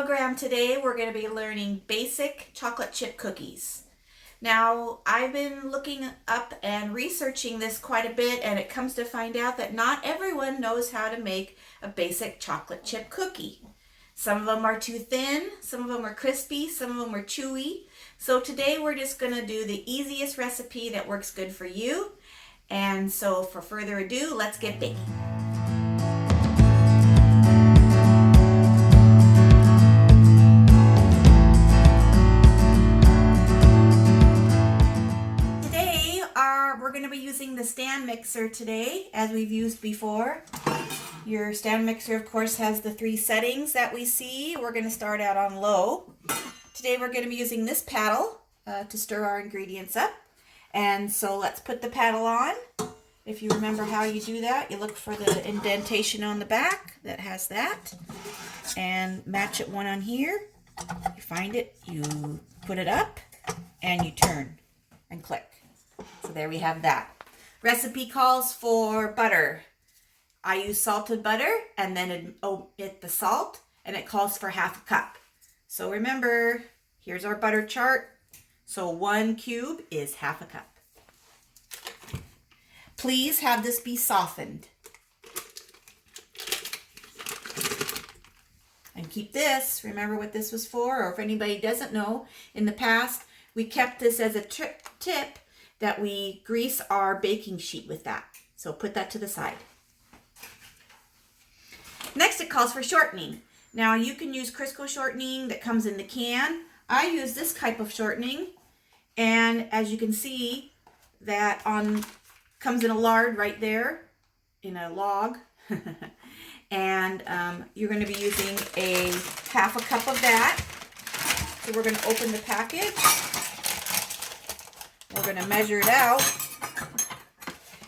program today, we're going to be learning basic chocolate chip cookies. Now, I've been looking up and researching this quite a bit, and it comes to find out that not everyone knows how to make a basic chocolate chip cookie. Some of them are too thin, some of them are crispy, some of them are chewy. So today we're just going to do the easiest recipe that works good for you. And so for further ado, let's get baking. We're going to be using the stand mixer today, as we've used before. Your stand mixer, of course, has the 3 settings that we see. We're going to start out on low. Today we're going to be using this paddle to stir our ingredients up. And so let's put the paddle on. If you remember how you do that, you look for the indentation on the back that has that. And match it one on here. You find it, you put it up, and you turn and click. So there we have that. Recipe calls for butter. I use salted butter and then omit the salt, and it calls for half a cup. So remember, here's our butter chart. So 1 cube is half a cup. Please have this be softened. And keep this, remember what this was for, or if anybody doesn't know, in the past we kept this as a tip that we grease our baking sheet with that. So put that to the side. Next, it calls for shortening. Now you can use Crisco shortening that comes in the can. I use this type of shortening, and as you can see, that comes in a lard right there, in a log. And you're going to be using a half a cup of that. So we're going to open the package. We're going to measure it out,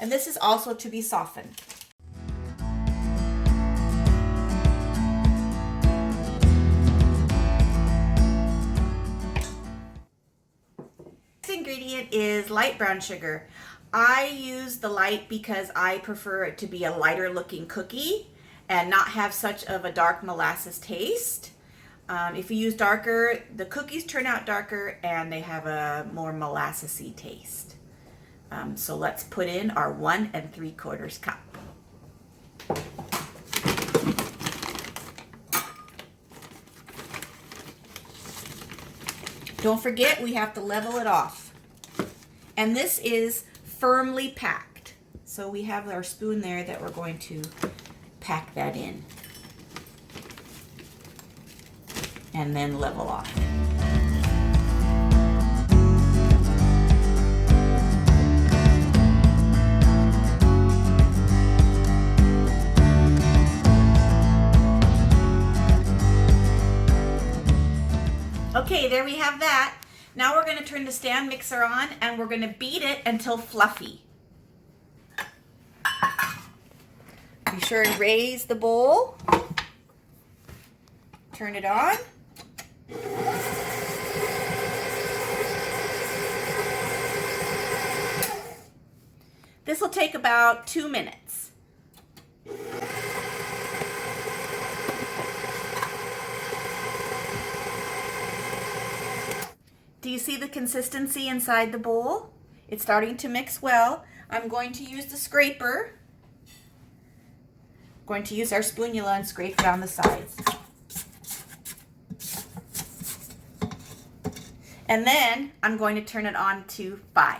and this is also to be softened. Next ingredient is light brown sugar. I use the light because I prefer it to be a lighter looking cookie and not have such of a dark molasses taste. If you use darker, the cookies turn out darker and they have a more molassesy taste. So let's put in our 1 3/4 cup. Don't forget, we have to level it off. And this is firmly packed. So we have our spoon there that we're going to pack that in. And then level off. Okay, there we have that. Now we're going to turn the stand mixer on and we're going to beat it until fluffy. Be sure and raise the bowl. Turn it on. This will take about 2 minutes. Do you see the consistency inside the bowl? It's starting to mix well. I'm going to use the scraper. I'm going to use our spoonula and scrape down the sides. And then I'm going to turn it on to 5.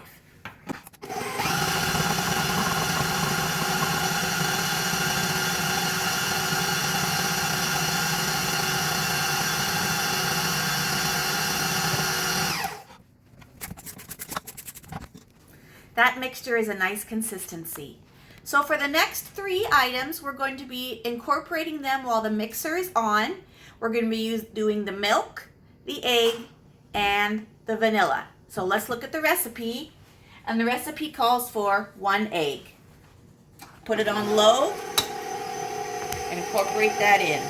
That mixture is a nice consistency. So for the next 3 items, we're going to be incorporating them while the mixer is on. We're going to be doing the milk, the egg, and the vanilla. So let's look at the recipe. And the recipe calls for 1 egg. Put it on low and incorporate that in.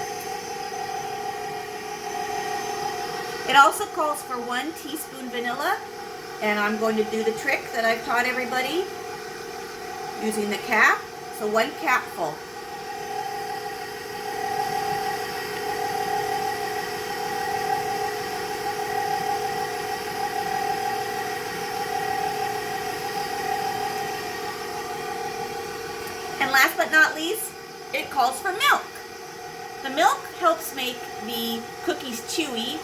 It also calls for 1 teaspoon vanilla, and I'm going to do the trick that I've taught everybody using the cap. So 1 capful. last but not least, it calls for milk. The milk helps make the cookies chewy,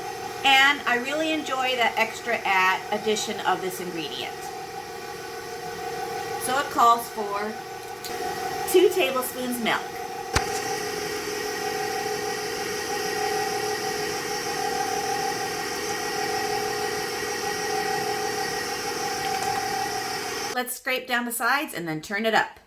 and I really enjoy that extra addition of this ingredient. So it calls for 2 tablespoons milk. Let's scrape down the sides and then turn it up.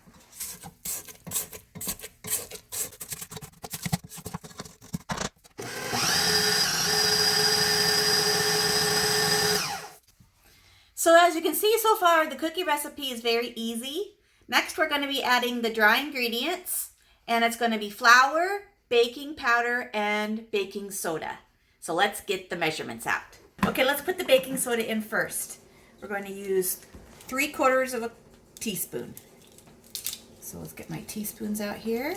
So as you can see so far, the cookie recipe is very easy. Next, we're going to be adding the dry ingredients, and it's going to be flour, baking powder, and baking soda. So let's get the measurements out. Okay, let's put the baking soda in first. We're going to use 3/4 of a teaspoon. So let's get my teaspoons out here.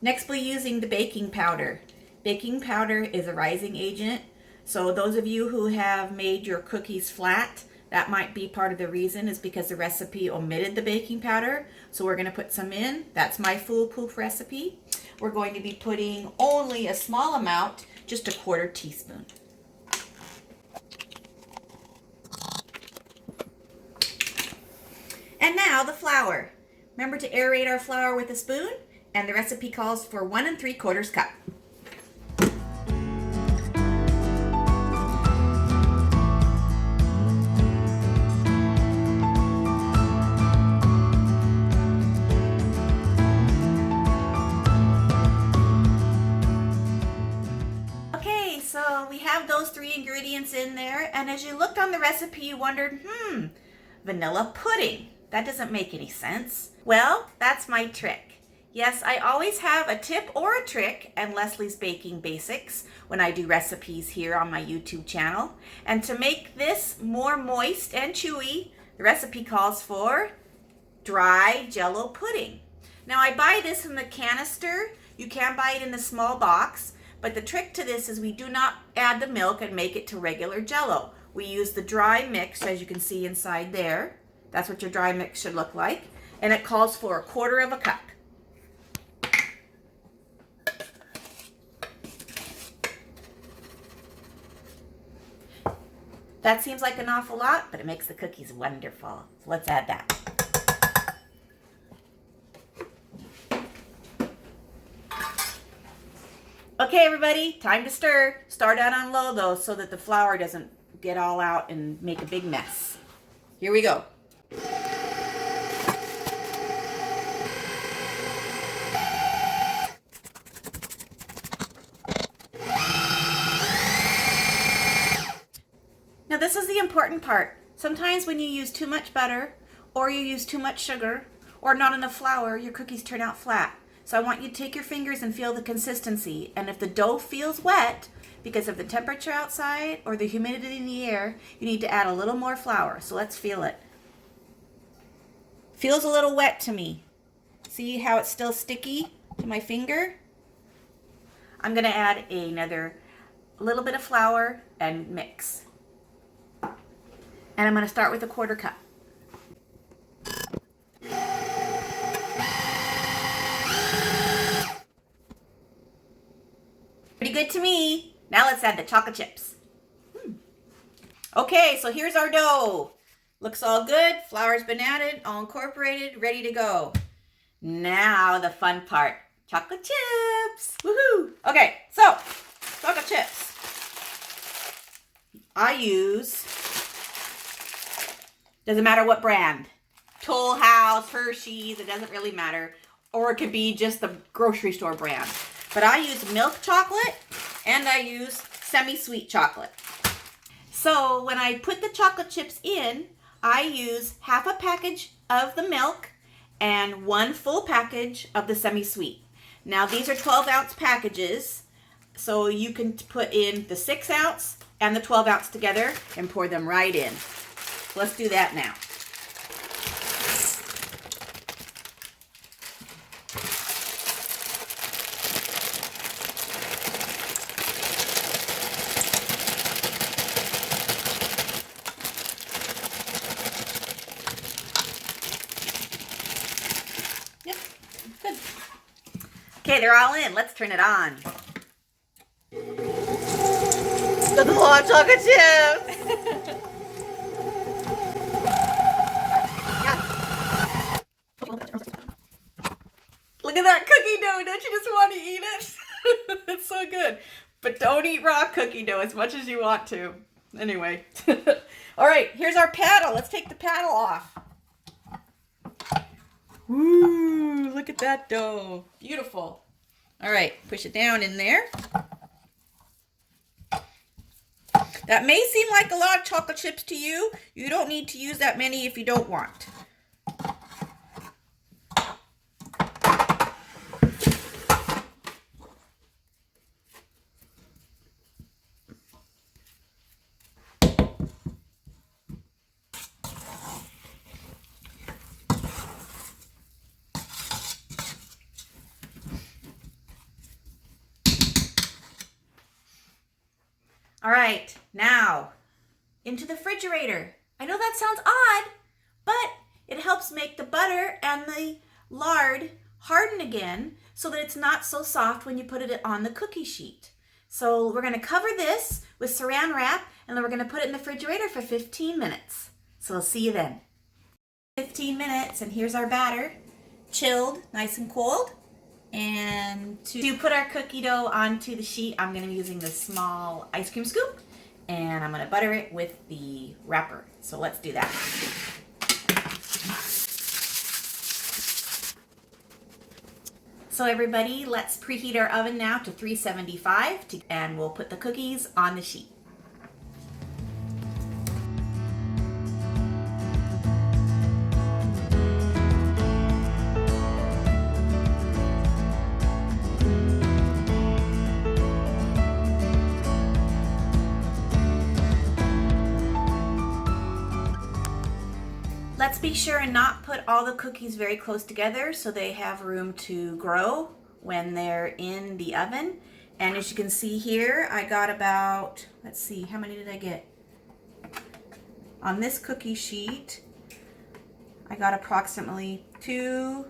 Next, we'll be using the baking powder. Baking powder is a rising agent. So those of you who have made your cookies flat, that might be part of the reason, is because the recipe omitted the baking powder. So we're going to put some in. That's my foolproof recipe. We're going to be putting only a small amount, just 1/4 teaspoon. And now the flour. Remember to aerate our flour with a spoon, and the recipe calls for 1 3/4 cup. Okay, so we have those 3 ingredients in there, and as you looked on the recipe, you wondered, vanilla pudding. That doesn't make any sense. Well, that's my trick. Yes, I always have a tip or a trick in Leslie's Baking Basics when I do recipes here on my YouTube channel. And to make this more moist and chewy, the recipe calls for dry Jell-O pudding. Now I buy this in the canister. You can buy it in the small box, but the trick to this is we do not add the milk and make it to regular Jell-O. We use the dry mix, as you can see inside there. That's what your dry mix should look like. And it calls for 1/4 cup. That seems like an awful lot, but it makes the cookies wonderful. So let's add that. Okay, everybody, time to stir. Start out on low, though, so that the flour doesn't get all out and make a big mess. Here we go. Now this is the important part. Sometimes when you use too much butter, or you use too much sugar, or not enough flour, your cookies turn out flat. So I want you to take your fingers and feel the consistency. And if the dough feels wet, because of the temperature outside or the humidity in the air, you need to add a little more flour. So let's feel it. Feels a little wet to me. See how it's still sticky to my finger? I'm going to add another little bit of flour and mix. And I'm going to start with 1/4 cup. Pretty good to me. Now let's add the chocolate chips. Okay, so here's our dough. Looks all good. Flour's been added, all incorporated, ready to go. Now the fun part. Chocolate chips. Woohoo! Okay, so chocolate chips. I use, doesn't matter what brand. Toll House, Hershey's, it doesn't really matter. Or it could be just the grocery store brand. But I use milk chocolate and I use semi-sweet chocolate. So when I put the chocolate chips in, I use 1/2 package of the milk and 1 full package of the semi-sweet. Now these are 12-ounce packages, so you can put in the 6-ounce and the 12-ounce together and pour them right in. Let's do that now. Okay, they're all in. Let's turn it on. The hot chocolate chip. Look at that cookie dough. Don't you just want to eat it? It's so good. But don't eat raw cookie dough as much as you want to. Anyway. All right, here's our paddle. Let's take the paddle off. Ooh, look at that dough. Beautiful. All right, push it down in there. That may seem like a lot of chocolate chips to you. You don't need to use that many if you don't want. All right, now into the refrigerator. I know that sounds odd, but it helps make the butter and the lard harden again so that it's not so soft when you put it on the cookie sheet. So we're gonna cover this with saran wrap and then we're gonna put it in the refrigerator for 15 minutes. So I'll see you then. 15 minutes and here's our batter, chilled, nice and cold. And to put our cookie dough onto the sheet, I'm going to be using this small ice cream scoop and I'm going to butter it with the wrapper. So let's do that. So everybody, let's preheat our oven now to 375 and we'll put the cookies on the sheet. Let's be sure and not put all the cookies very close together so they have room to grow when they're in the oven. And as you can see here, I got about, let's see, how many did I get? On this cookie sheet, I got approximately 2,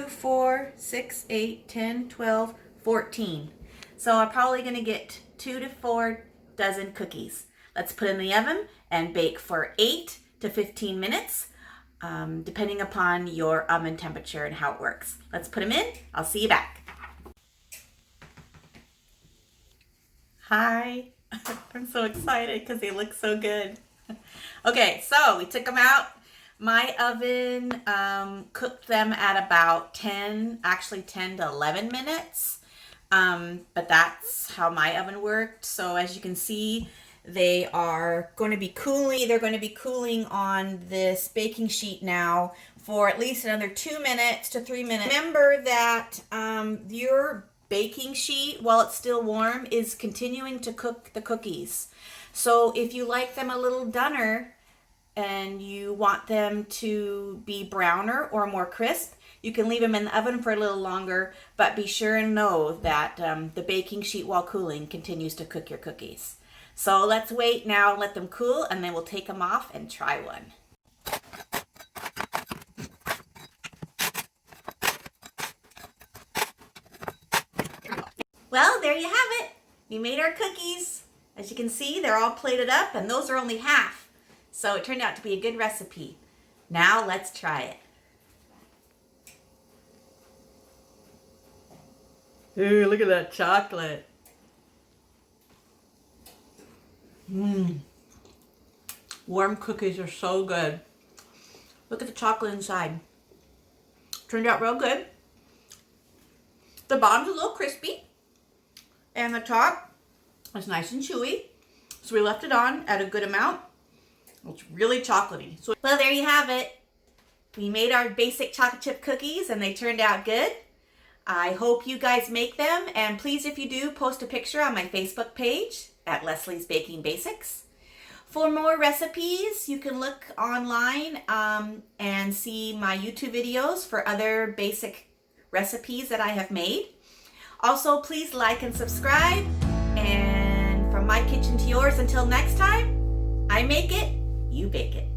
4, 6, 8, 10, 12, 14. So I'm probably gonna get 2 to 4 dozen cookies. Let's put in the oven and bake for 8 to 15 minutes, depending upon your oven temperature and how it works. Let's put them in. I'll see you back. Hi, I'm so excited because they look so good. Okay, so we took them out. My oven cooked them at about 10 to 11 minutes. But that's how my oven worked. So as you can see, they are going to be cooling. They're going to be cooling on this baking sheet now for at least another 2 minutes to 3 minutes. Remember that your baking sheet, while it's still warm, is continuing to cook the cookies. So if you like them a little dunner and you want them to be browner or more crisp, you can leave them in the oven for a little longer, but be sure and know that the baking sheet, while cooling, continues to cook your cookies. So let's wait now, let them cool, and then we'll take them off and try one. Well, there you have it. We made our cookies. As you can see, they're all plated up, and those are only half. So it turned out to be a good recipe. Now let's try it. Ooh, look at that chocolate. Warm cookies are so good. Look at the chocolate inside. Turned out real good. The bottom's a little crispy. And the top is nice and chewy. So we left it on at a good amount. It's really chocolatey. So, well, there you have it. We made our basic chocolate chip cookies and they turned out good. I hope you guys make them. And please, if you do, post a picture on my Facebook page at Leslie's Baking Basics. For more recipes, you can look online and see my YouTube videos for other basic recipes that I have made. Also, please like and subscribe. And from my kitchen to yours, until next time, I make it, you bake it.